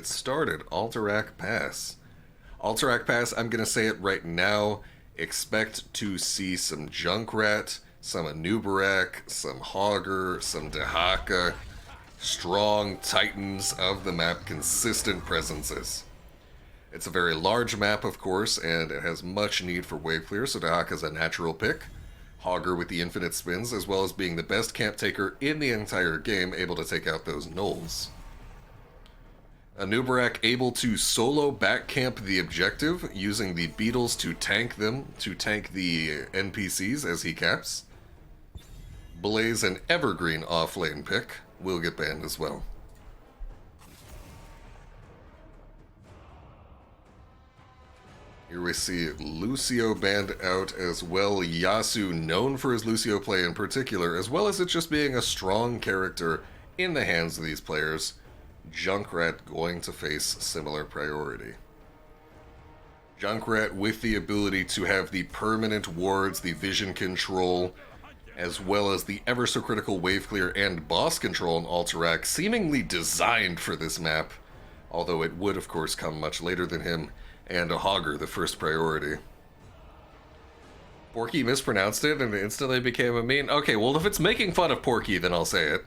get started. Alterac Pass. Alterac Pass, I'm going to say it right now. Expect to see some JUNKRAT, some Anubarak, some HERGAR, some Dehaka. Strong titans of the map, consistent presences. It's a very large map, of course, and it has much need for wave clear, so Dehaka's a natural pick. HERGAR with the infinite spins, as well as being the best camp taker in the entire game, able to take out those gnolls. Anubarak able to solo back camp the objective, using the beetles to tank them, to tank the NPCs as he caps. Blaze an evergreen offlane pick, will get banned as well. Here we see Lucio banned out as well. Yasuo, known for his Lucio play in particular, as well as it just being a strong character in the hands of these players. JUNKRAT going to face similar priority. JUNKRAT with the ability to have the permanent wards, the vision control, as well as the ever so critical wave clear and boss control in Alterac, seemingly designed for this map, although it would of course come much later than him, and a HERGAR the first priority. Porky mispronounced it and it instantly became a meme. Okay, well if it's making fun of Porky, then I'll say it.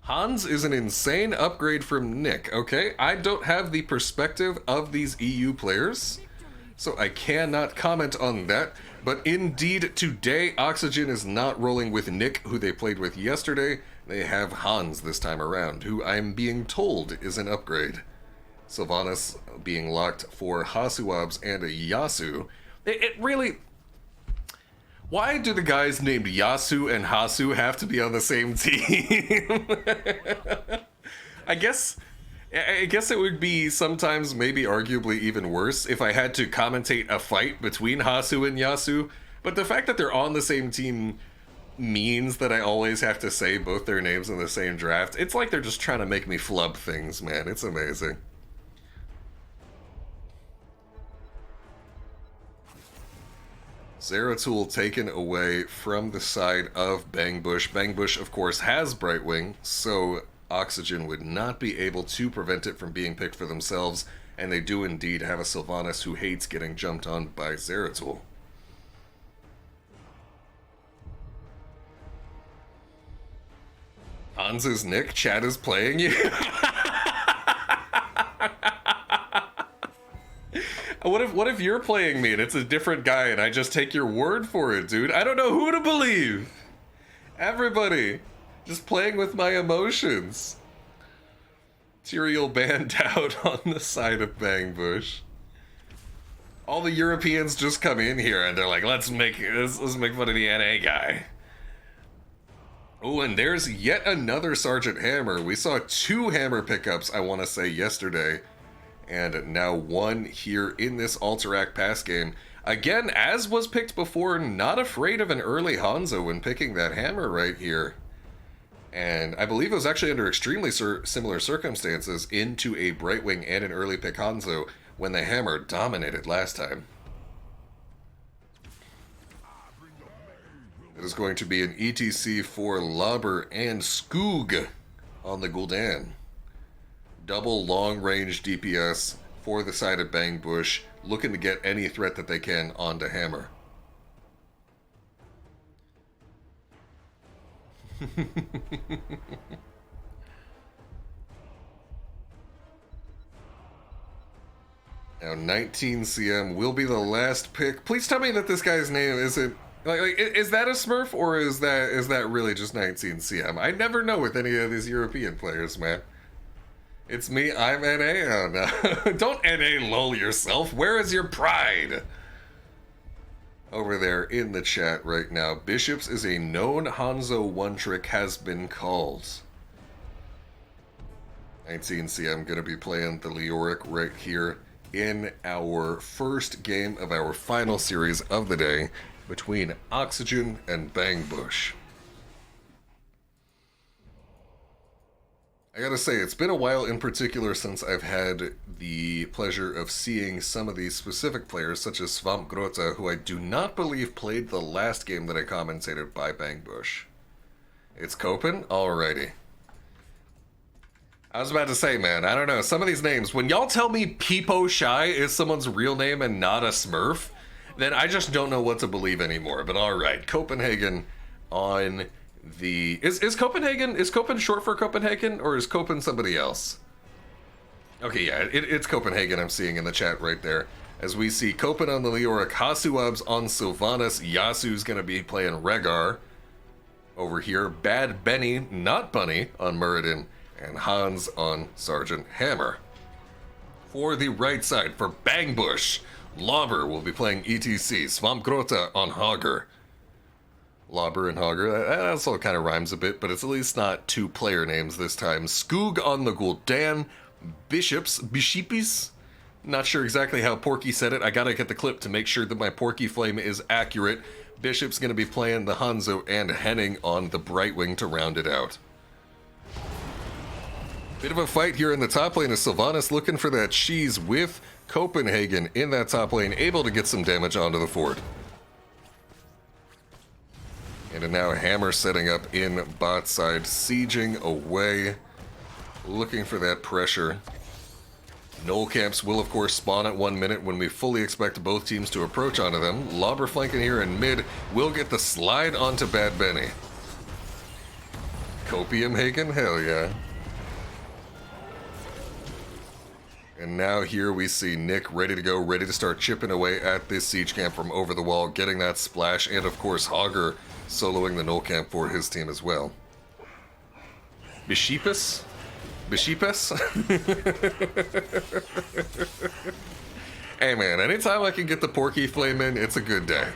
Hans is an insane upgrade from Nick, okay? I don't have the perspective of these EU players, so I cannot comment on that. But indeed, today, Oxygen is not rolling with Nick, who they played with yesterday. They have Hans this time around, who I'm being told is an upgrade. Sylvanas being locked for Hasuabs and a Yasuo. It really... Why do the guys named Yasuo and Hasu have to be on the same team? I guess it would be sometimes maybe arguably even worse if I had to commentate a fight between Hasu and Yasuo, but the fact that they're on the same team means that I always have to say both their names in the same draft. It's like they're just trying to make me flub things, man. It's amazing. ZERATUL taken away from the side of Bangbush. Bangbush, of course, has Brightwing, so Oxygen would not be able to prevent it from being picked for themselves, and they do indeed have a Sylvanas who hates getting jumped on by ZERATUL. Hans is Nick, Chad is playing you? What if you're playing me and it's a different guy and I just take your word for it, dude? I don't know who to believe. Everybody, just playing with my emotions. Tyrael banned out on the side of Bangbush. All the Europeans just come in here and they're like, let's make fun of the NA guy. Oh, and there's yet another Sergeant Hammer. We saw 2 Hammer pickups, I want to say, yesterday. And now 1 here in this Alterac Pass game. Again, as was picked before, not afraid of an early Hanzo when picking that Hammer right here. And I believe it was actually under extremely similar circumstances into a Brightwing and an early pick Hanzo when the Hammer dominated last time. It is going to be an ETC for Lauber and Skoog on the Gul'dan. Double long-range DPS for the side of Bangbush, looking to get any threat that they can onto Hammer. Now 19 CM will be the last pick. Please tell me that this guy's name isn't... Like, is that a Smurf, or is that really just 19 CM? I never know with any of these European players, man. It's me, I'm NA. Oh, no. Don't NA lull yourself. Where is your pride? Over there in the chat right now. Bishops is a known Hanzo one-trick has been called. 19 CM going to be playing the LEORIC right here in our first game of our final series of the day between Oxygen and Bangbush. I gotta say, it's been a while in particular since I've had the pleasure of seeing some of these specific players, such as Swamp Grota, who I do not believe played the last game that I commentated by Bangbush. It's Copen? Alrighty. I was about to say, man, I don't know. Some of these names, when y'all tell me Peepo Shy is someone's real name and not a Smurf, then I just don't know what to believe anymore. But all right, Copenhagen on the... Is Copen short for Copenhagen, or is Copen somebody else? Okay, yeah, it's Copenhagen I'm seeing in the chat right there. As we see Copen on the LEORIC, Hasuabs on Sylvanas, Yasu's going to be playing REHGAR over here. Bad Benny, not Bunny, on Muradin, and Hans on Sergeant Hammer. For the right side, for Bangbush, Lauber will be playing ETC, Svampgrota on Hogger. Lauber and Hogger, that also kind of rhymes a bit, but it's at least not two player names this time. Skoog on the Gul'dan, Bishipis, not sure exactly how Porky said it. I gotta get the clip to make sure that my Porky flame is accurate. Bishop's gonna be playing the Hanzo and Henning on the Brightwing to round it out. Bit of a fight here in the top lane as Sylvanas looking for that cheese with Copenhagen in that top lane, able to get some damage onto the fort. And now Hammer setting up in bot side, sieging away, looking for that pressure. Null camps will of course spawn at 1 minute when we fully expect both teams to approach onto them. Lauber flanking here in mid will get the slide onto Bad Benny. Copium Hagen? Hell yeah. And now here we see Nick ready to go, ready to start chipping away at this siege camp from over the wall, getting that splash, and of course Hogger soloing the null camp for his team as well. Bishipus? Bishipus? Hey man, anytime I can get the Porky Flame in, it's a good day.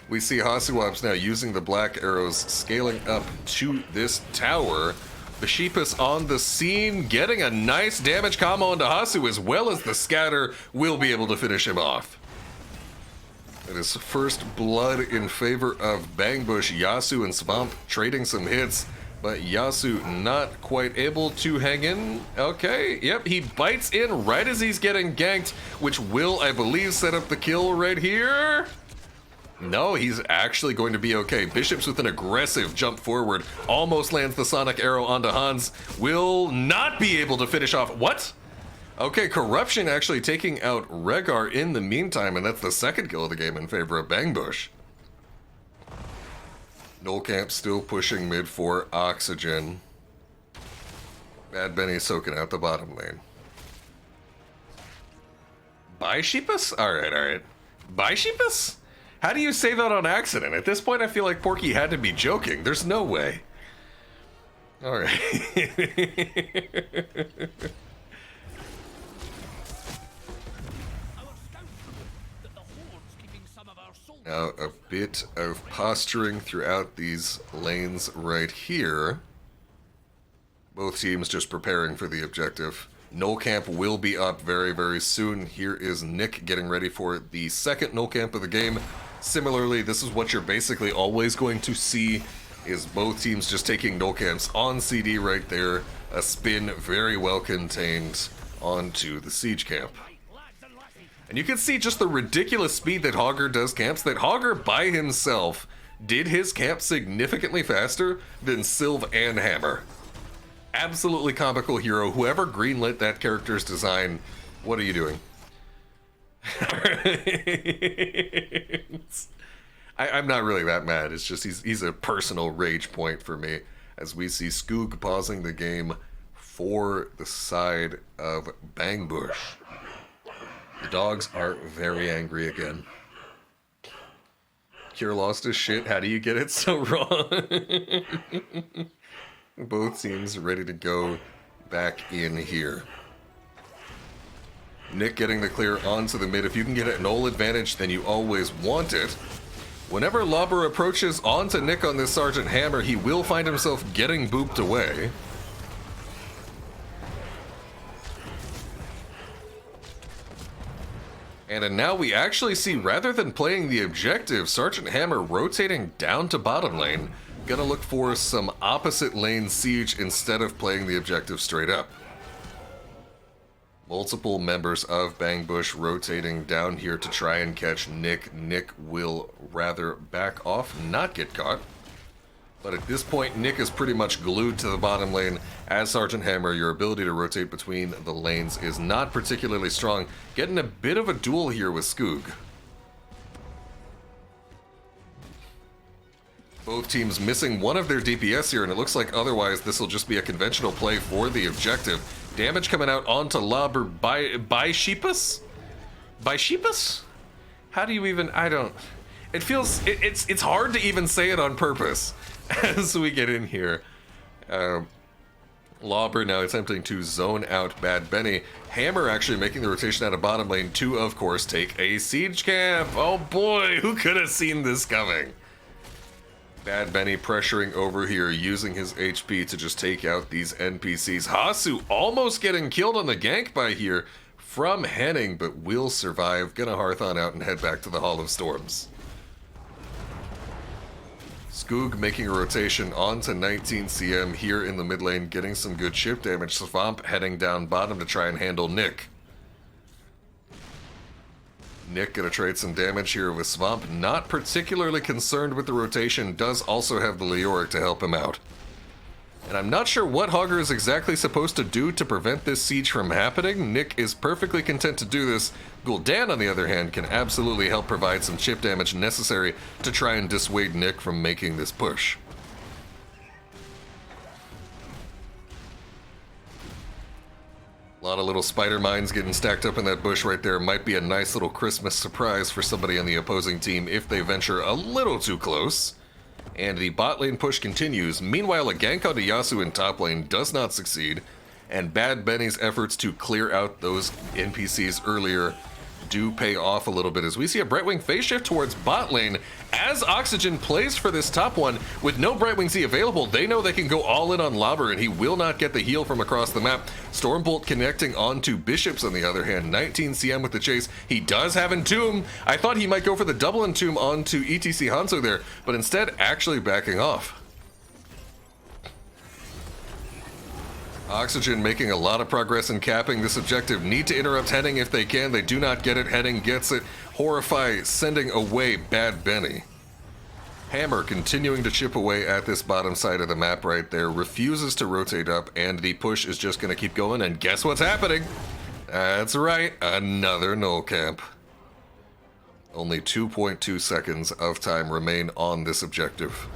We see Hasuabs now using the black arrows, scaling up to this tower. Bishipus on the scene, getting a nice damage combo into Hasu, as well as the scatter will be able to finish him off. It is first blood in favor of Bangbush. Yasu and Swamp trading some hits, but Yasu not quite able to hang in. Okay, yep, he bites in right as he's getting ganked, which will, I believe, set up the kill right here. No, he's actually going to be okay. Bishop's with an aggressive jump forward, almost lands the sonic arrow onto Hans, will not be able to finish off. What? Okay, Corruption actually taking out REHGAR in the meantime, and that's the second kill of the game in favor of Bangbush. Nullcamp still pushing mid for Oxygen. Bad Benny soaking out the bottom lane. Bye, Sheepus? Alright. Bye, Sheepus? How do you say that on accident? At this point, I feel like Porky had to be joking. There's no way. Alright. Now, a bit of posturing throughout these lanes right here. Both teams just preparing for the objective. Null camp will be up very, very soon. Here is Nick getting ready for the second null camp of the game. Similarly, this is what you're basically always going to see, is both teams just taking null camps on CD right there. A spin very well contained onto the siege camp. And you can see just the ridiculous speed that Hogger does camps, that Hogger by himself did his camp significantly faster than Sylv and Hammer. Absolutely comical hero. Whoever greenlit that character's design, what are you doing? I'm not really that mad. It's just he's a personal rage point for me, as we see Skoog pausing the game for the side of Bangbush. The dogs are very angry again. Cure lost his shit. How do you get it so wrong? Both teams ready to go back in here. Nick getting the clear onto the mid. If you can get a null advantage, then you always want it. Whenever Lauber approaches onto Nick on this Sergeant Hammer, he will find himself getting booped away. And now we actually see, rather than playing the objective, Sergeant Hammer rotating down to bottom lane. Gonna look for some opposite lane siege instead of playing the objective straight up. Multiple members of Bangbush rotating down here to try and catch Nick. Nick will rather back off, not get caught. But at this point, Nick is pretty much glued to the bottom lane. As Sergeant Hammer, your ability to rotate between the lanes is not particularly strong. Getting a bit of a duel here with Skoog. Both teams missing one of their DPS here, and it looks like otherwise this will just be a conventional play for the objective. Damage coming out onto Lobber by Sheepus? By Sheepus? How do you even... I don't... It feels... It's hard to even say it on purpose as we get in here. Lobber now attempting to zone out Bad Benny. Hammer actually making the rotation out of bottom lane to, of course, take a siege camp. Oh boy, who could have seen this coming? Bad Benny pressuring over here, using his HP to just take out these NPCs. Hasu almost getting killed on the gank by here from Henning, but will survive. Gonna Hearth on out and head back to the Hall of Storms. Skoog making a rotation onto 19 CM here in the mid lane, getting some good chip damage. Swamp heading down bottom to try and handle Nick. Nick gonna trade some damage here with Swamp. Not particularly concerned with the rotation, does also have the LEORIC to help him out. And I'm not sure what Hogger is exactly supposed to do to prevent this siege from happening. Nick is perfectly content to do this. Gul'dan, on the other hand, can absolutely help provide some chip damage necessary to try and dissuade Nick from making this push. A lot of little spider mines getting stacked up in that bush right there. Might be a nice little Christmas surprise for somebody on the opposing team if they venture a little too close. And the bot lane push continues. Meanwhile, a gank onto Yasuo in top lane does not succeed. And Bad Benny's efforts to clear out those NPCs earlier do pay off a little bit as we see a Brightwing phase shift towards bot lane as Oxygen plays for this top one. With no Brightwing Z available, they know they can go all in on Lobber and he will not get the heal from across the map. Stormbolt connecting onto Bishops on the other hand. 19 CM with the chase. He does have Entomb. I thought he might go for the double Entomb onto ETC Hanzo there, but instead actually backing off. Oxygen making a lot of progress in capping this objective. Need to interrupt Henning if they can. They do not get it. Henning gets it. Horrify sending away Bad Benny. Hammer continuing to chip away at this bottom side of the map right there. Refuses to rotate up, and the push is just going to keep going. And guess what's happening? That's right, another null camp. Only 2.2 seconds of time remain on this objective.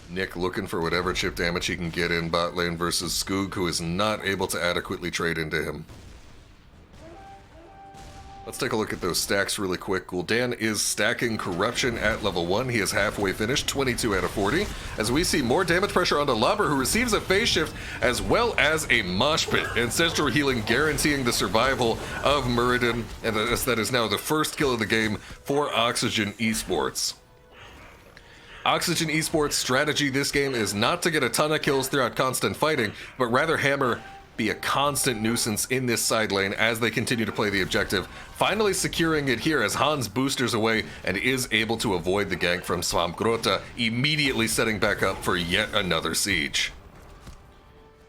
Nick looking for whatever chip damage he can get in bot lane versus Skoog, who is not able to adequately trade into him. Let's take a look at those stacks really quick. Gul'dan is stacking Corruption at level 1. He is halfway finished, 22 out of 40. As we see more damage pressure onto Lobber, who receives a phase shift as well as a mosh pit. Ancestral healing guaranteeing the survival of Muradin, and that is now the first kill of the game for Oxygen Esports. Oxygen Esports' strategy this game is not to get a ton of kills throughout constant fighting, but rather Hammer be a constant nuisance in this side lane as they continue to play the objective. Finally securing it here as Hans boosters away and is able to avoid the gank from Swamp Grota, immediately setting back up for yet another siege.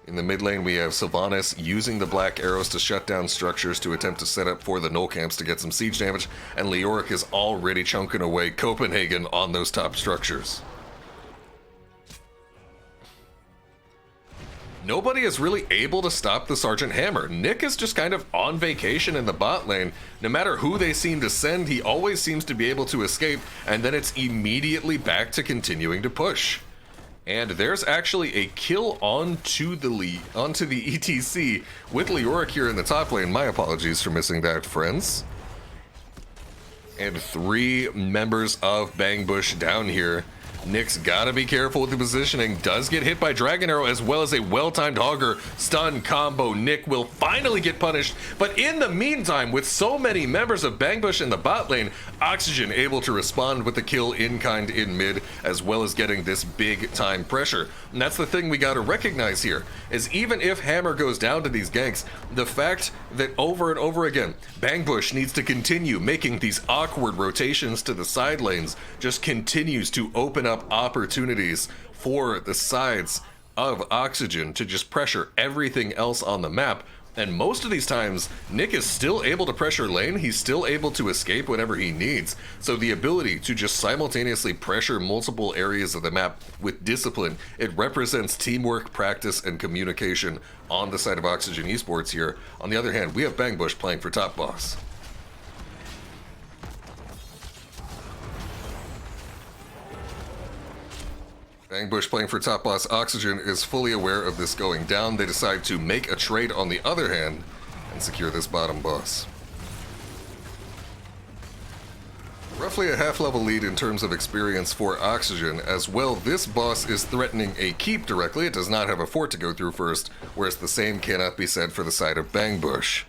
In the mid lane, we have Sylvanas using the black arrows to shut down structures to attempt to set up for the null camps to get some siege damage, and LEORIC is already chunking away Copenhagen on those top structures. Nobody is really able to stop the Sergeant Hammer. Nick is just kind of on vacation in the bot lane. No matter who they seem to send, he always seems to be able to escape, and then it's immediately back to continuing to push. And there's actually a kill onto the ETC with LEORIC here in the top lane. My apologies for missing that, friends. And 3 members of Bang Bush down here. Nick's gotta be careful with the positioning. Does get hit by Dragon Arrow as well as a well-timed Hogger stun combo. Nick will finally get punished, but in the meantime, with so many members of Bang Bush in the bot lane, Oxygen able to respond with the kill in kind in mid, as well as getting this big time pressure. And that's the thing we gotta recognize here, is even if Hammer goes down to these ganks, the fact that over and over again, Bang Bush needs to continue making these awkward rotations to the side lanes just continues to open up opportunities for the sides of Oxygen to just pressure everything else on the map, And most of these times, Nick is still able to pressure lane, he's still able to escape whenever he needs. So the ability to just simultaneously pressure multiple areas of the map with discipline, it represents teamwork, practice, and communication on the side of Oxygen Esports here. On the other hand, we have Bangbush playing for top boss. Bangbush playing for top boss. Oxygen is fully aware of this going down. They decide to make a trade on the other hand and secure this bottom boss. Roughly a half-level lead in terms of experience for Oxygen. As well, this boss is threatening a keep directly. It does not have a fort to go through first, whereas the same cannot be said for the side of Bangbush.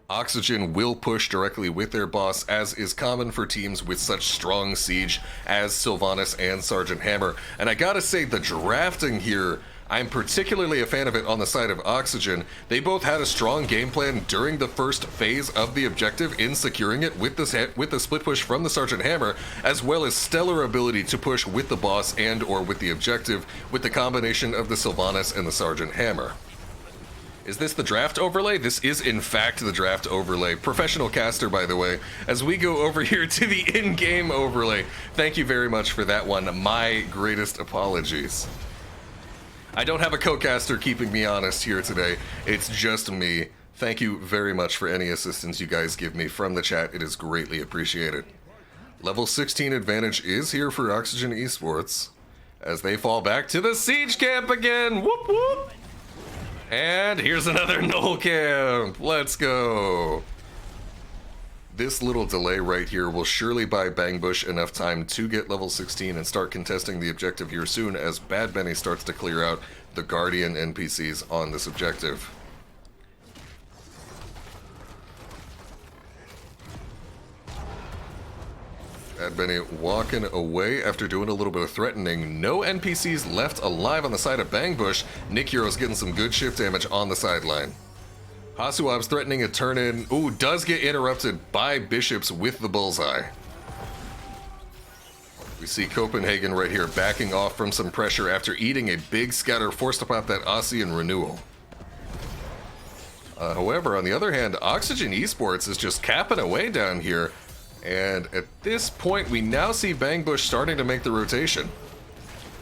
Oxygen will push directly with their boss, as is common for teams with such strong siege as Sylvanas and Sergeant Hammer. And I gotta say, the drafting here, I'm particularly a fan of it on the side of Oxygen. They both had a strong game plan during the first phase of the objective in securing it with the split push from the Sergeant Hammer, as well as stellar ability to push with the boss and or with the objective with the combination of the Sylvanas and the Sergeant Hammer. Is this the draft overlay? This is in fact the draft overlay. Professional caster, by the way, as we go over here to the in-game overlay. Thank you very much for that one. My greatest apologies. I don't have a co-caster keeping me honest here today. It's just me. Thank you very much for any assistance you guys give me from the chat. It is greatly appreciated. Level 16 advantage is here for Oxygen Esports as they fall back to the siege camp again. Whoop whoop! And here's another null camp. Let's go. This little delay right here will surely buy Bangbush enough time to get level 16 and start contesting the objective here soon as Bad Benny starts to clear out the Guardian NPCs on this objective. Bad Benny walking away after doing a little bit of threatening. No NPCs left alive on the side of Bangbush. Nick Hero's getting some good shift damage on the sideline. Hasuab's threatening a turn in. Ooh, does get interrupted by Bishops with the bullseye. We see Copenhagen right here backing off from some pressure after eating a big scatter, forced to pop that Ossian renewal. However, on the other hand, Oxygen Esports is just capping away down here. And at this point, we now see Bangbush starting to make the rotation.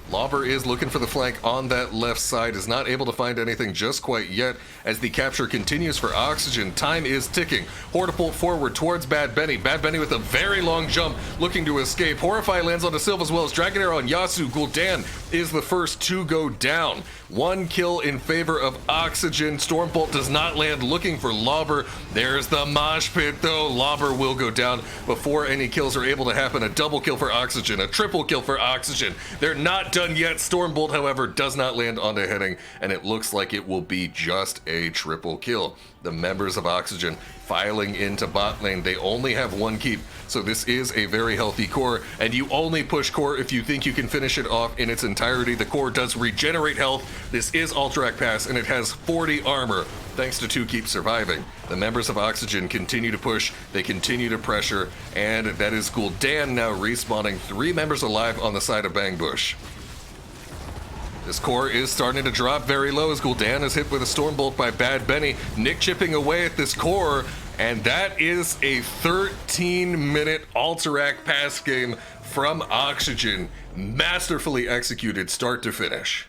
Lauber is looking for the flank on that left side, is not able to find anything just quite yet as the capture continues for Oxygen. Time is ticking. Hortipult forward towards Bad Benny. Bad Benny with a very long jump looking to escape. Horrify lands onto Sylv as well as Dragon Arrow on Yasu. Gul'dan is the first to go down. One kill in favor of Oxygen. Stormbolt does not land looking for Lauber. There's the mosh pit though. Lauber will go down before any kills are able to happen. A double kill for Oxygen, a triple kill for Oxygen. They're not done yet. Stormbolt, however, does not land onto heading, and it looks like it will be just a triple kill. The members of Oxygen filing into bot lane. They only have one keep, so this is a very healthy core, and you only push core if you think you can finish it off in its entirety. The core does regenerate health. This is Alterac Pass, and it has 40 armor, thanks to 2 keep surviving. The members of Oxygen continue to push, they continue to pressure, and that is Gul'dan now respawning 3 members alive on the side of Bangbush. This core is starting to drop very low as Gul'dan is hit with a Stormbolt by Bad Benny. Nick chipping away at this core, and that is a 13-minute Alterac Pass game from Oxygen. Masterfully executed start to finish.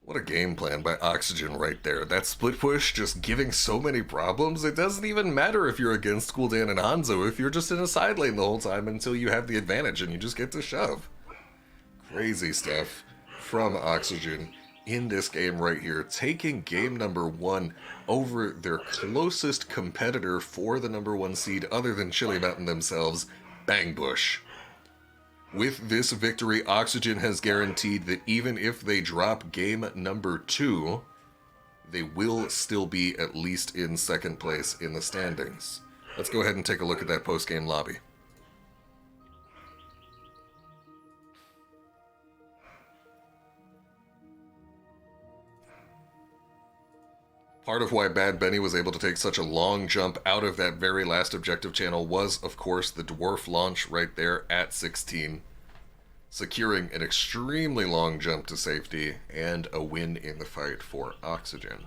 What a game plan by Oxygen right there. That split push just giving so many problems. It doesn't even matter if you're against Gul'dan and Hanzo if you're just in a side lane the whole time until you have the advantage and you just get to shove. Crazy stuff from Oxygen in this game right here, taking game number 1 over their closest competitor for the number 1 seed other than Chili Mountain themselves, Bangbush. With this victory, Oxygen has guaranteed that even if they drop game number 2, they will still be at least in second place in the standings. Let's go ahead and take a look at that post-game lobby. Part of why Bad Benny was able to take such a long jump out of that very last objective channel was, of course, the dwarf launch right there at 16. securing an extremely long jump to safety and a win in the fight for Oxygen.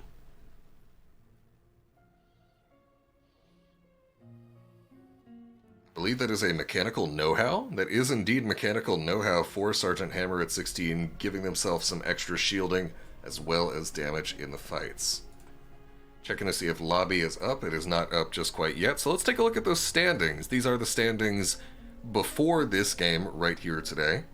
I believe that is a mechanical know-how. That is indeed mechanical know-how for Sergeant Hammer at 16, giving themselves some extra shielding as well as damage in the fights. Checking to see if lobby is up. It is not up just quite yet. So let's take a look at those standings. These are the standings before this game right here today.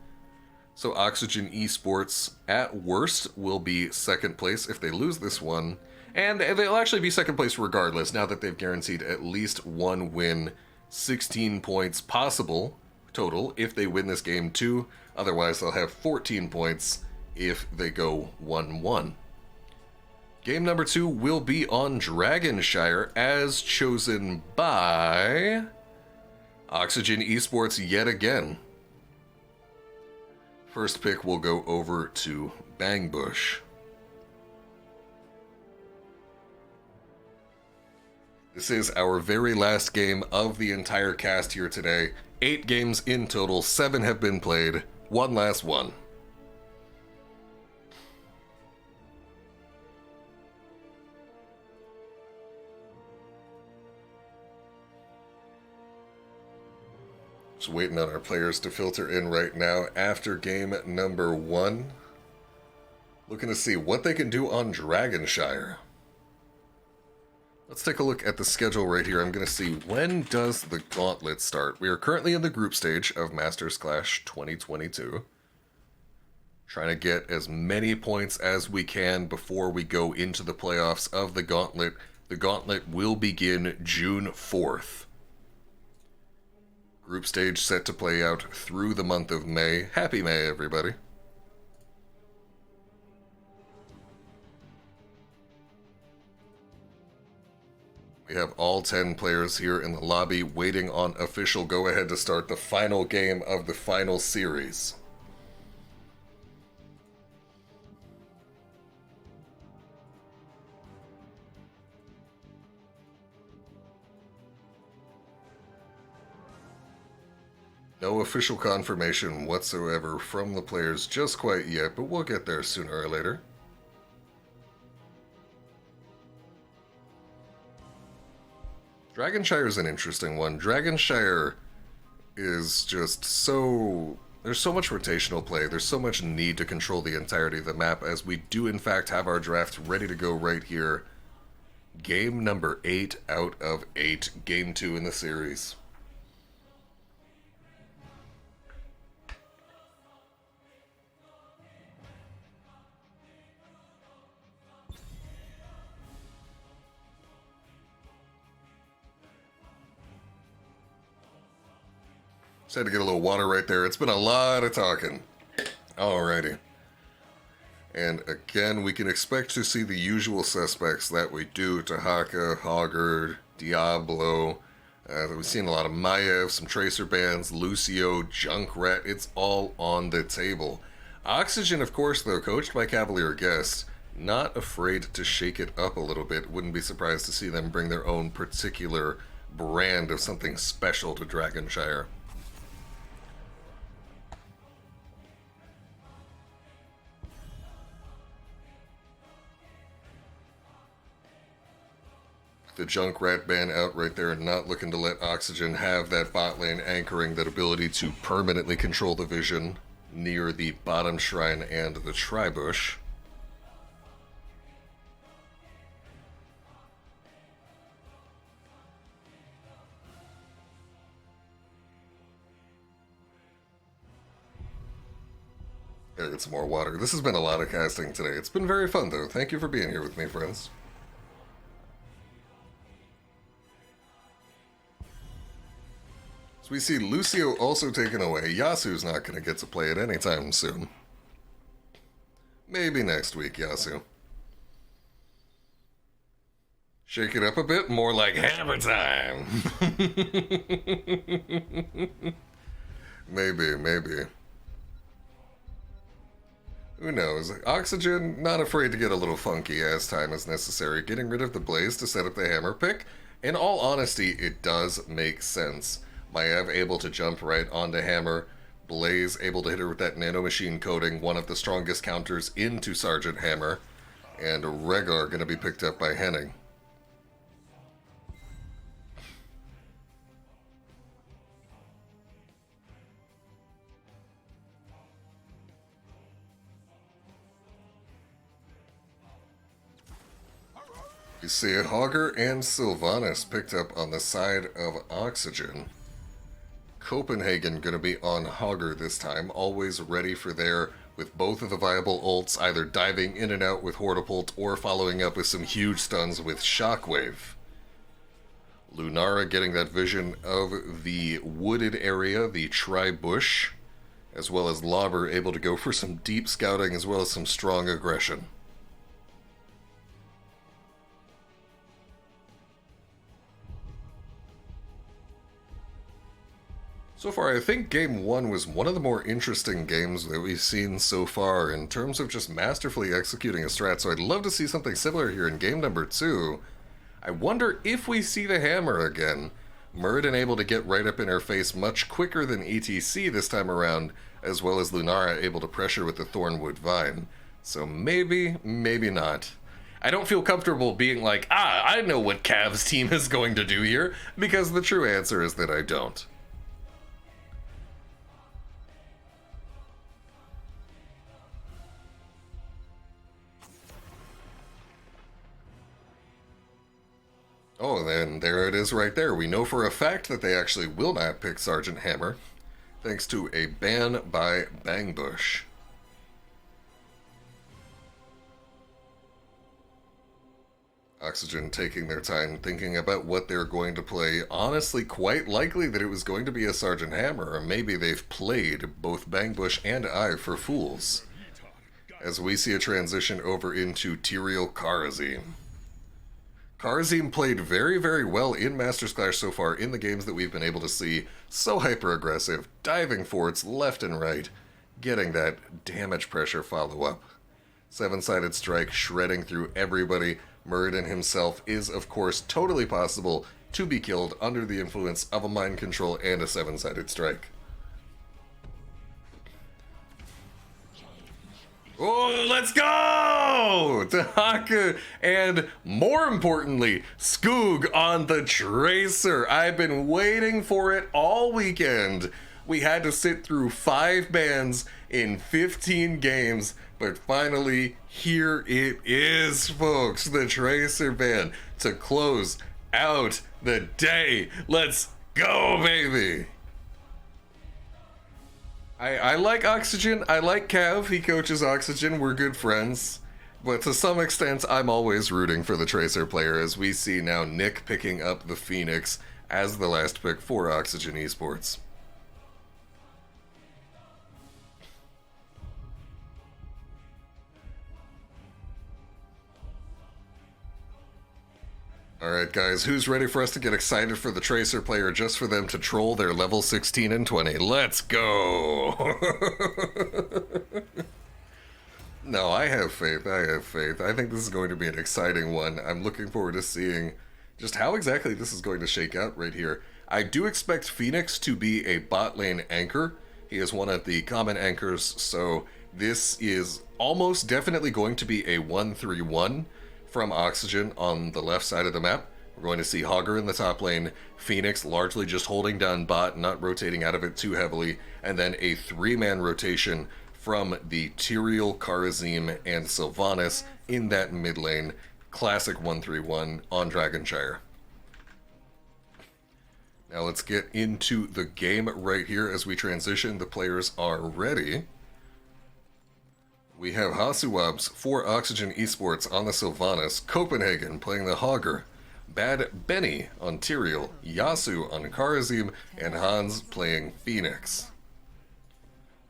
So Oxygen Esports at worst will be second place if they lose this one. And they'll actually be second place regardless now that they've guaranteed at least one win. 16 points possible total if they win this game too. Otherwise they'll have 14 points if they go 1-1. Game number 2 will be on Dragonshire, as chosen by Oxygen Esports yet again. First pick will go over to Bangbush. This is our very last game of the entire cast here today. 8 games in total, 7 have been played, one last one. Just waiting on our players to filter in right now after game number 1. Looking to see what they can do on Dragonshire. Let's take a look at the schedule right here. I'm going to see when does the Gauntlet start. We are currently in the group stage of Masters Clash 2022. Trying to get as many points as we can before we go into the playoffs of the Gauntlet. The Gauntlet will begin June 4th. Group stage set to play out through the month of May. Happy May, everybody. We have all 10 players here in the lobby waiting on official go-ahead to start the final game of the final series. No official confirmation whatsoever from the players just quite yet, but we'll get there sooner or later. Dragonshire is an interesting one. Dragonshire is just so... There's so much rotational play. There's so much need to control the entirety of the map, as we do in fact have our draft ready to go right here. Game number 8 out of 8. Game 2 in the series. Just had to get a little water right there. It's been a lot of talking. Alrighty. And again, we can expect to see the usual suspects that we do. Tahaka, Hogger, Diablo. We've seen a lot of Maiev, some Tracer bands, Lucio, Junkrat. It's all on the table. Oxygen, of course, though, coached by Cavalier Guest, not afraid to shake it up a little bit. Wouldn't be surprised to see them bring their own particular brand of something special to Dragonshire. The Junkrat ban out right there, not looking to let Oxygen have that bot lane anchoring, that ability to permanently control the vision near the bottom shrine and the Tribush. Gotta get some more water. This has been a lot of casting today. It's been very fun though. Thank you for being here with me, friends. We see Lucio also taken away. Yasu's not going to get to play it anytime soon. Maybe next week, Yasu. Shake it up a bit, more like hammer time. Maybe. Who knows? Oxygen, not afraid to get a little funky as time is necessary. Getting rid of the Blaze to set up the hammer pick. In all honesty, it does make sense. Maiev able to jump right onto Hammer, Blaze able to hit her with that nanomachine coating, one of the strongest counters into Sergeant Hammer. And REHGAR going to be picked up by Henning. You see HOGR and Sylvanas picked up on the side of Oxygen. Copenhagen going to be on HOGR this time, always ready for there with both of the viable ults, either diving in and out with Hortipult or following up with some huge stuns with Shockwave. Lunara getting that vision of the wooded area, the tri-bush, as well as Lauber able to go for some deep scouting as well as some strong aggression. So far, I think Game 1 was one of the more interesting games that we've seen so far in terms of just masterfully executing a strat, so I'd love to see something similar here in game number 2. I wonder if we see the hammer again. Muradin able to get right up in her face much quicker than ETC this time around, as well as Lunara able to pressure with the Thornwood Vine. So maybe, maybe not. I don't feel comfortable being like, I know what Cav's team is going to do here, because the true answer is that I don't. Oh, then there it is right there. We know for a fact that they actually will not pick Sergeant Hammer, thanks to a ban by Bangbush. Oxygen taking their time thinking about what they're going to play. Honestly, quite likely that it was going to be a Sergeant Hammer, or maybe they've played both Bangbush and I for fools. As we see a transition over into Tyrael Kharazim. Kharazim played very, very well in Masters Clash so far in the games that we've been able to see. So hyper-aggressive, diving forwards left and right, getting that damage pressure follow-up. Seven-sided strike, shredding through everybody. Muradin himself is, of course, totally possible to be killed under the influence of a mind control and a seven-sided strike. Oh, let's go! Dahaka, and more importantly, Skoog on the Tracer. I've been waiting for it all weekend. We had to sit through 5 bans in 15 games, but finally, here it is, folks. The Tracer ban to close out the day. Let's go, baby! I like Oxygen, I like Cav, he coaches Oxygen, we're good friends. But to some extent, I'm always rooting for the Tracer player, as we see now Nick picking up the Phoenix as the last pick for Oxygen Esports. Alright guys, who's ready for us to get excited for the Tracer player just for them to troll their level 16 and 20? Let's go! No, I have faith, I have faith. I think this is going to be an exciting one. I'm looking forward to seeing just how exactly this is going to shake out right here. I do expect Phoenix to be a bot lane anchor. He is one of the common anchors, so this is almost definitely going to be a 1-3-1. From Oxygen on the left side of the map. We're going to see HOGR in the top lane, Phoenix largely just holding down bot, not rotating out of it too heavily, and then a 3-man rotation from the Tyrael, Kharazim, and Sylvanas in that mid lane. Classic 1-3-1 on Dragonshire. Now let's get into the game right here as we transition. The players are ready. We have Hasuwabs for Oxygen Esports on the Sylvanas, Copenhagen playing the HOGR, Bad Benny on Tyrael, Yasu on Kharazim, and Hans playing Phoenix.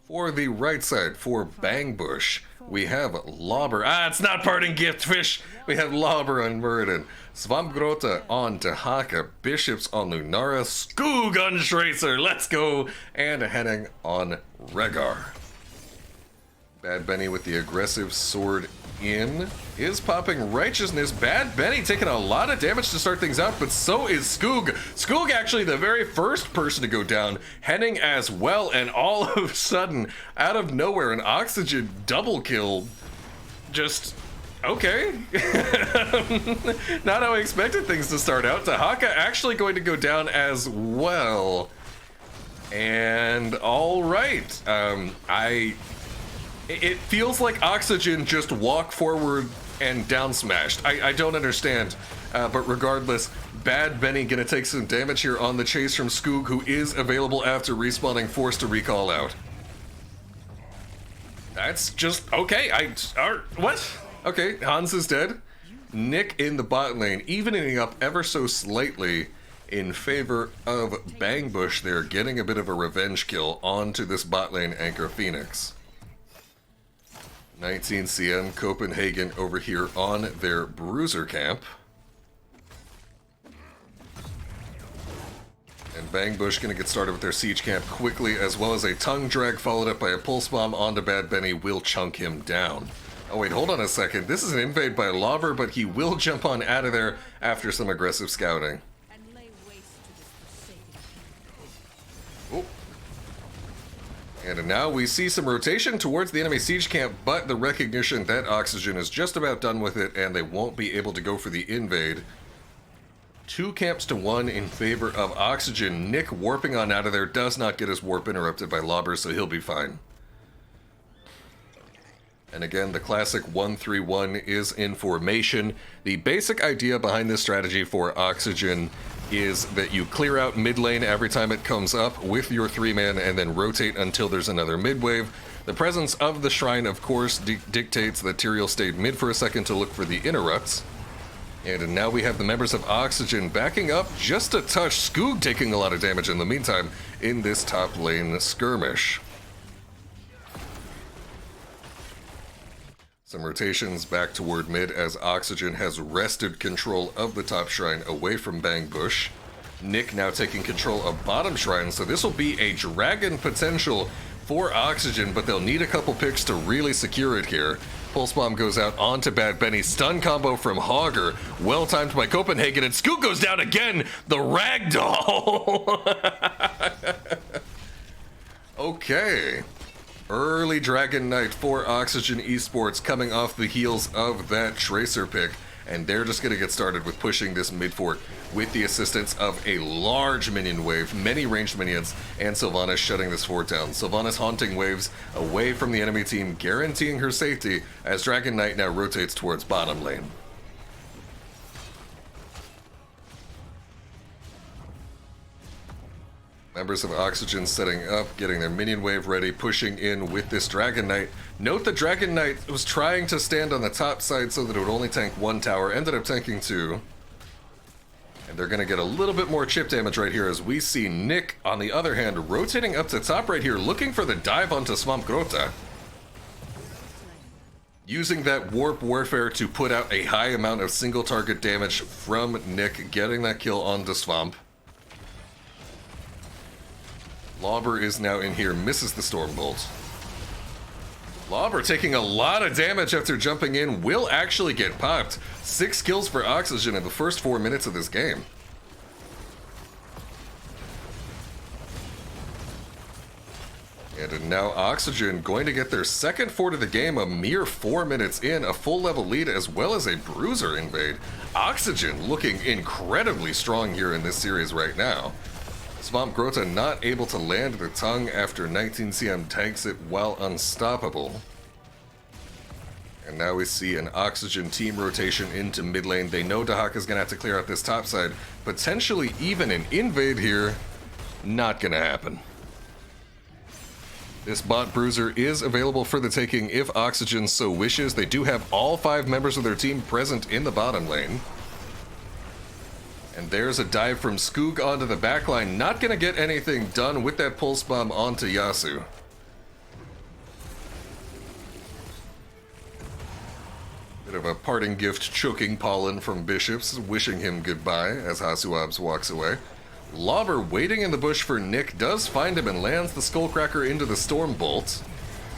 For the right side, for Bangbush, we have Lauber. It's not parting gift, fish! We have Lauber on Muradin, Svampgrota on Dahaka, Bishops on Lunara, Skoog on Tracer, let's go! And Henning on REHGAR. Bad Benny with the aggressive sword in is popping Righteousness. Bad Benny taking a lot of damage to start things out, but so is Skoog. Skoog actually the very first person to go down, Henning as well, and all of a sudden, out of nowhere, an Oxygen double kill. Just, okay. Not how I expected things to start out. Tahaka actually going to go down as well. And all right, it feels like Oxygen just walk forward and down smashed. I don't understand, but regardless, Bad Benny gonna take some damage here on the chase from Skoog, who is available after respawning, forced to recall out. That's just, okay, what? Okay, Hans is dead. Nick in the bot lane, evening up ever so slightly in favor of Bangbush there, getting a bit of a revenge kill onto this bot lane anchor Phoenix. 19 CM Copenhagen over here on their bruiser camp. And Bangbush gonna get started with their siege camp quickly, as well as a tongue drag followed up by a pulse bomb onto Bad Benny will chunk him down. Oh wait, hold on a second. This is an invade by Lauber, but he will jump on out of there after some aggressive scouting. Oh. And now we see some rotation towards the enemy siege camp, but the recognition that Oxygen is just about done with it and they won't be able to go for the invade. 2 camps to 1 in favor of Oxygen. Nick warping on out of there does not get his warp interrupted by Lauber, so he'll be fine. And again, the classic 1-3-1 is in formation. The basic idea behind this strategy for Oxygen is that you clear out mid lane every time it comes up with your 3-man and then rotate until there's another mid wave. The presence of the shrine, of course, dictates that Tyrael stayed mid for a second to look for the interrupts. And now we have the members of Oxygen backing up just a touch. Skoog taking a lot of damage in the meantime in this top lane skirmish. Some rotations back toward mid as Oxygen has wrested control of the top shrine away from Bangbush. Nick now taking control of bottom shrine, so this will be a dragon potential for Oxygen, but they'll need a couple picks to really secure it here. Pulse bomb goes out onto Bad Benny. Stun combo from HERGAR. Well timed by Copenhagen, and Skoog goes down again. The ragdoll. Okay. Early Dragon Knight for Oxygen Esports coming off the heels of that Tracer pick. And they're just going to get started with pushing this mid fort with the assistance of a large minion wave, many ranged minions, and Sylvanas shutting this fort down. Sylvanas haunting waves away from the enemy team, guaranteeing her safety as Dragon Knight now rotates towards bottom lane. Members of Oxygen setting up, getting their minion wave ready, pushing in with this Dragon Knight. Note the Dragon Knight was trying to stand on the top side so that it would only tank 1 tower, ended up tanking 2. And they're going to get a little bit more chip damage right here as we see Nick, on the other hand, rotating up to top right here, looking for the dive onto Swamp Grota. Using that Warp Warfare to put out a high amount of single target damage from Nick, getting that kill onto Swamp. Lauber is now in here, misses the Stormbolt. Lauber taking a lot of damage after jumping in, will actually get popped. 6 kills for Oxygen in the first 4 minutes of this game. And now Oxygen going to get their second fort of the game a mere 4 minutes in, a full level lead as well as a bruiser invade. Oxygen looking incredibly strong here in this series right now. Swamp Grota not able to land the tongue after 19CM tanks it while unstoppable. And now we see an Oxygen team rotation into mid lane. They know Dahaka's gonna have to clear out this top side. Potentially even an invade here. Not gonna happen. This bot bruiser is available for the taking if Oxygen so wishes. They do have all 5 members of their team present in the bottom lane. And there's a dive from Skoog onto the backline. Not going to get anything done with that pulse bomb onto Yasu. Bit of a parting gift choking Pollen from Bishops, wishing him goodbye as Hasuabs walks away. Lauber waiting in the bush for Nick, does find him and lands the Skullcracker into the Stormbolt.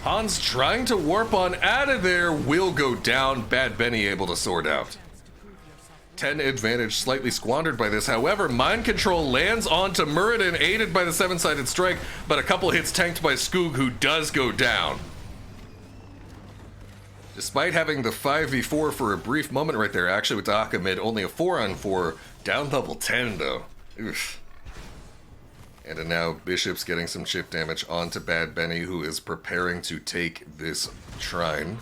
Hans trying to warp on out of there, will go down. Bad Benny able to sword out. 10 advantage slightly squandered by this. However, mind control lands onto Muradin, aided by the 7-sided strike, but a couple hits tanked by Skoog, who does go down. Despite having the 5v4 for a brief moment right there, actually with Daka mid, only a 4-on-4, down level 10 though. Oof. And now Bishop's getting some chip damage onto Bad Benny, who is preparing to take this shrine.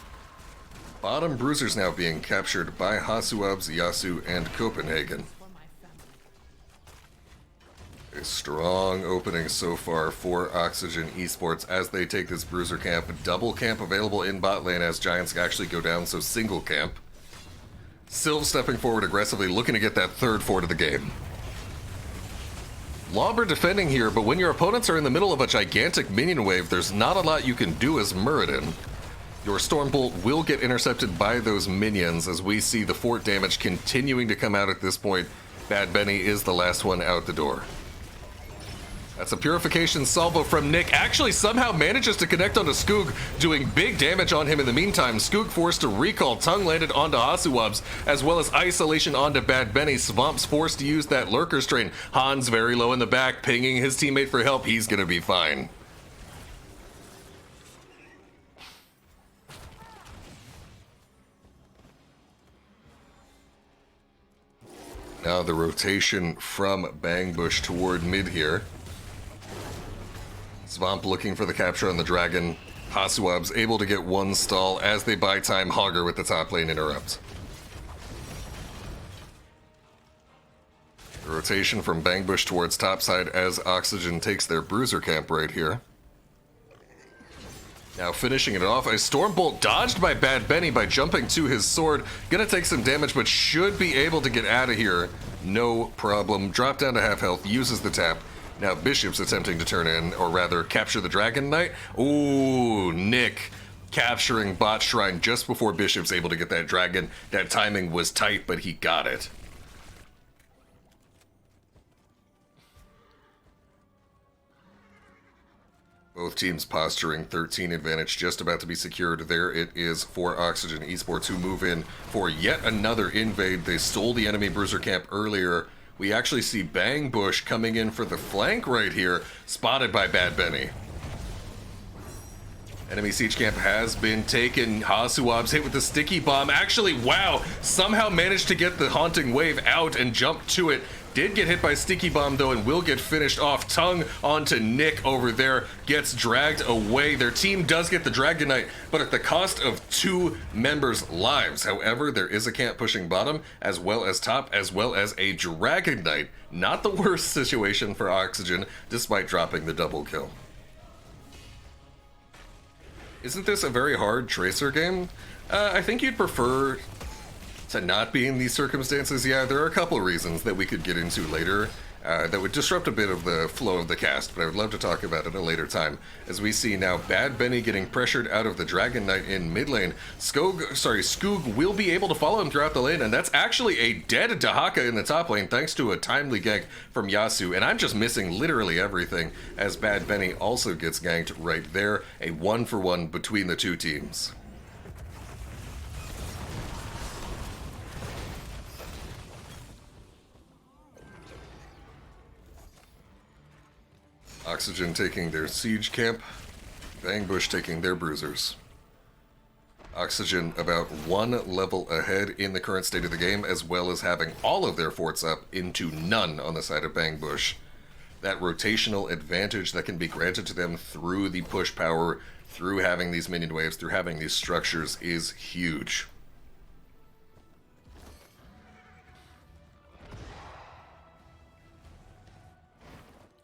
Bottom bruisers now being captured by Hasuabs, Yasu, and Copenhagen. A strong opening so far for Oxygen Esports as they take this bruiser camp. Double camp available in bot lane as Giants actually go down, so single camp. Sylv stepping forward aggressively, looking to get that third fort of the game. Lobber defending here, but when your opponents are in the middle of a gigantic minion wave, there's not a lot you can do as Muradin. Your Stormbolt will get intercepted by those minions as we see the fort damage continuing to come out at this point. Bad Benny is the last one out the door. That's a purification salvo from Nick. Actually somehow manages to connect onto Skoog, doing big damage on him in the meantime. Skoog forced to recall. Tongue landed onto Hasuabs, as well as isolation onto Bad Benny. Swamp's forced to use that lurker strain. Hans very low in the back, pinging his teammate for help. He's gonna be fine. Now the rotation from Bangbush toward mid here. Swamp looking for the capture on the dragon. Hasuab's able to get one stall as they buy time. Hogger with the top lane interrupt. The rotation from Bangbush towards topside as Oxygen takes their bruiser camp right here. Now finishing it off, a Stormbolt dodged by Bad Benny by jumping to his sword. Gonna take some damage, but should be able to get out of here. No problem. Drop down to half health, uses the tap. Now Bishop's attempting to turn in, or rather capture the Dragon Knight. Ooh, Nick capturing bot shrine just before Bishop's able to get that dragon. That timing was tight, but he got it. Both teams posturing, 13 advantage just about to be secured. There it is for Oxygen Esports, who move in for yet another invade. They stole the enemy bruiser camp earlier. We actually see Bangbush coming in for the flank right here, spotted by Bad Benny. Enemy siege camp has been taken. Hasuab's hit with the sticky bomb. Actually, wow, somehow managed to get the haunting wave out and jump to it. Did get hit by sticky bomb though and will get finished off. Tongue onto Nick over there, gets dragged away. Their team does get the Dragon Knight, but at the cost of 2 members' lives. However, there is a camp pushing bottom as well as top, as well as a Dragon Knight. Not the worst situation for Oxygen, despite dropping the double kill. Isn't this a very hard Tracer game? I think you'd prefer to not be in these circumstances. Yeah, there are a couple reasons that we could get into later that would disrupt a bit of the flow of the cast, but I would love to talk about it at a later time. As we see now Bad Benny getting pressured out of the Dragon Knight in mid lane. Skoog will be able to follow him throughout the lane, and that's actually a dead Dahaka in the top lane thanks to a timely gank from Yasu, and I'm just missing literally everything as Bad Benny also gets ganked right there. A 1-for-1 between the two teams. Oxygen taking their siege camp, Bangbush taking their bruisers. Oxygen about 1 level ahead in the current state of the game, as well as having all of their forts up into none on the side of Bangbush. That rotational advantage that can be granted to them through the push power, through having these minion waves, through having these structures is huge.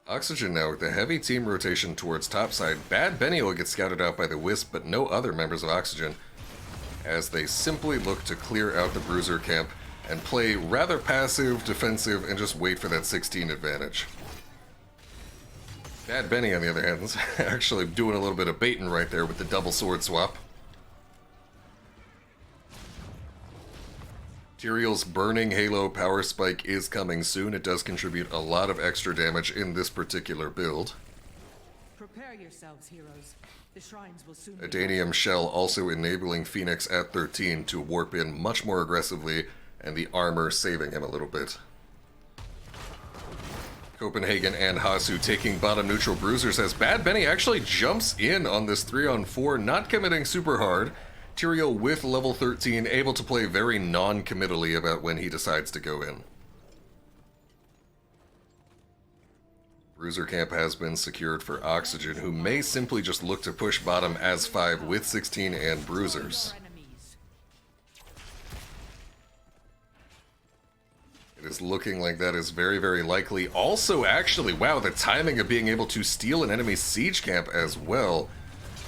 Oxygen now with the heavy team rotation towards topside. Bad Benny will get scouted out by the Wisp, but no other members of Oxygen, as they simply look to clear out the bruiser camp and play rather passive, defensive, and just wait for that 16 advantage. Bad Benny, on the other hand, is actually doing a little bit of baiting right there with the double sword swap. Tyrael's Burning Halo power spike is coming soon. It does contribute a lot of extra damage in this particular build. Prepare yourselves, heroes. The shrines will soon be Adanium Shell also enabling Phoenix at 13 to warp in much more aggressively, and the armor saving him a little bit. Copenhagen and Hasu taking bottom neutral bruisers as Bad Benny actually jumps in on this 3-on-4, not committing super hard. Tyrael with level 13, able to play very non-committally about when he decides to go in. Bruiser camp has been secured for Oxygen, who may simply just look to push bottom as 5 with 16 and bruisers. It is looking like that is very, very likely. Also, actually, wow, the timing of being able to steal an enemy siege camp as well,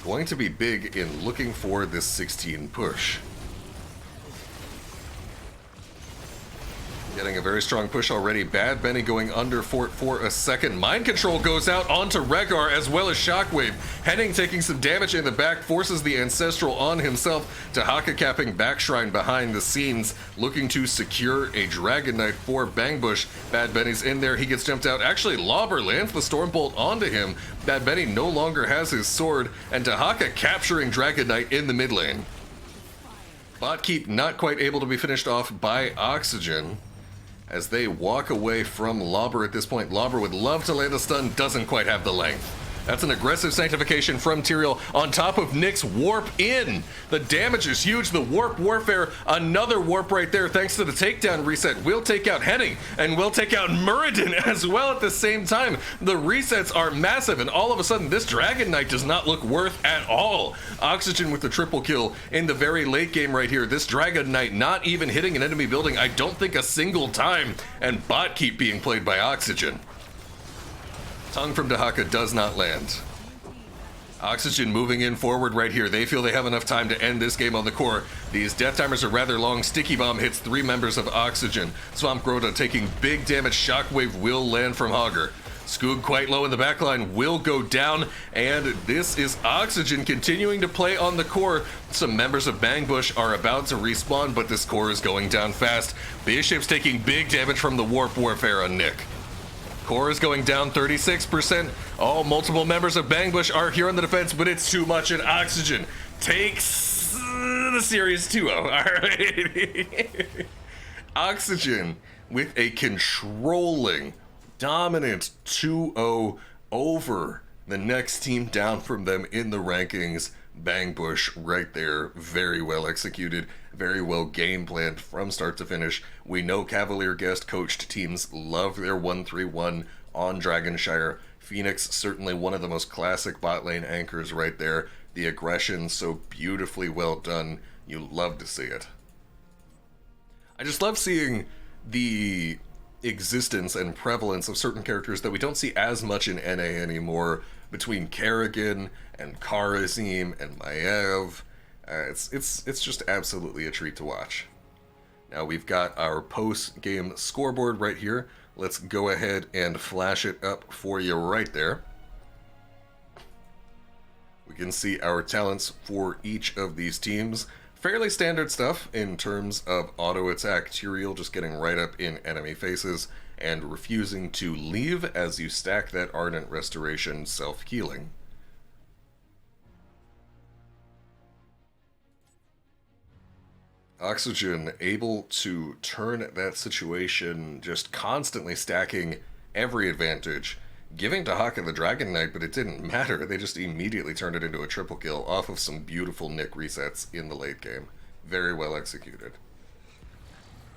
going to be big in looking for this 16 push. Getting a very strong push already. Bad Benny going under fort for a second. Mind Control goes out onto REHGAR as well as Shockwave. Henning taking some damage in the back, forces the Ancestral on himself. Tahaka capping Backshrine behind the scenes, looking to secure a Dragon Knight for Bangbush. Bad Benny's in there, he gets jumped out. Actually, Lauber lands the Stormbolt onto him. Bad Benny no longer has his sword, and Tahaka capturing Dragon Knight in the mid lane. Botkeep not quite able to be finished off by Oxygen. As they walk away from Lauber at this point. Lauber would love to land a stun, doesn't quite have the length. That's an aggressive sanctification from Tyrael on top of Nick's warp in. The damage is huge. The warp warfare, another warp right there thanks to the takedown reset. Will take out Henning and will take out Muradin as well at the same time. The resets are massive, and all of a sudden this Dragon Knight does not look worth at all. Oxygen with the triple kill in the very late game right here. This Dragon Knight not even hitting an enemy building, I don't think a single time, and Botkeep being played by Oxygen. Tongue from Tahaka does not land. Oxygen moving in forward right here. They feel they have enough time to end this game on the core. These death timers are rather long. Sticky Bomb hits 3 members of Oxygen. Swamp Grota taking big damage. Shockwave will land from Hogger. Skoog quite low in the backline will go down, and this is Oxygen continuing to play on the core. Some members of Bangbush are about to respawn, but this core is going down fast. Bishop's taking big damage from the warp warfare on Nick. Core is going down 36%. All multiple members of Bangbush are here on the defense, but it's too much, and Oxygen takes the series 2-0. All right. Oxygen with a controlling, dominant 2-0 over the next team down from them in the rankings. Bangbush right there, very well executed, very well game planned from start to finish. We know Cavalier guest coached teams love their 1-3-1 on Dragonshire. Phoenix, certainly one of the most classic bot lane anchors right there. The aggression so beautifully well done. You love to see it. I just love seeing the existence and prevalence of certain characters that we don't see as much in NA anymore, between Kerrigan and Kharazim and Maiev. It's just absolutely a treat to watch. Now we've got our post-game scoreboard right here. Let's go ahead and flash it up for you right there. We can see our talents for each of these teams. Fairly standard stuff in terms of auto attack. Tyrael just getting right up in enemy faces and refusing to leave as you stack that Ardent Restoration self-healing. Oxygen able to turn that situation, just constantly stacking every advantage, giving Tahaka the Dragon Knight, but it didn't matter. They just immediately turned it into a triple kill off of some beautiful Nick resets in the late game. Very well executed.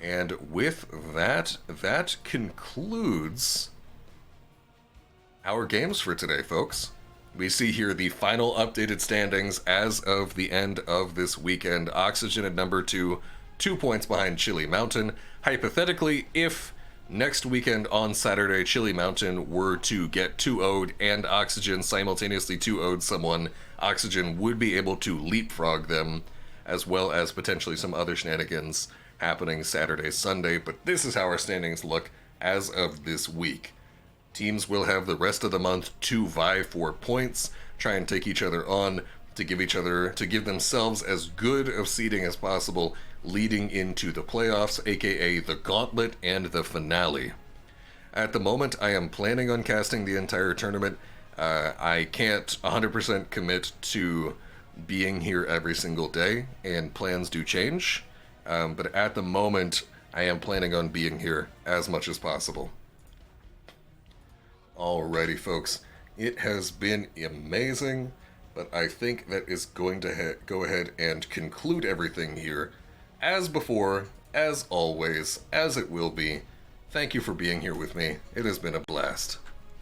And with that, that concludes our games for today, folks. We see here the final updated standings as of the end of this weekend. Oxygen at number 2, 2 points behind Chili Mountain. Hypothetically, if next weekend on Saturday Chili Mountain were to get 2-0'd and Oxygen simultaneously 2-0'd someone, Oxygen would be able to leapfrog them, as well as potentially some other shenanigans happening Saturday, Sunday. But this is how our standings look as of this week. Teams will have the rest of the month to vie for points, try and take each other on to give themselves as good of seeding as possible leading into the playoffs, aka the Gauntlet and the finale. At the moment, I am planning on casting the entire tournament. I can't 100% commit to being here every single day, and plans do change. But at the moment, I am planning on being here as much as possible. Alrighty, folks. It has been amazing, but I think that is going to go ahead and conclude everything here. As before, as always, as it will be, thank you for being here with me. It has been a blast.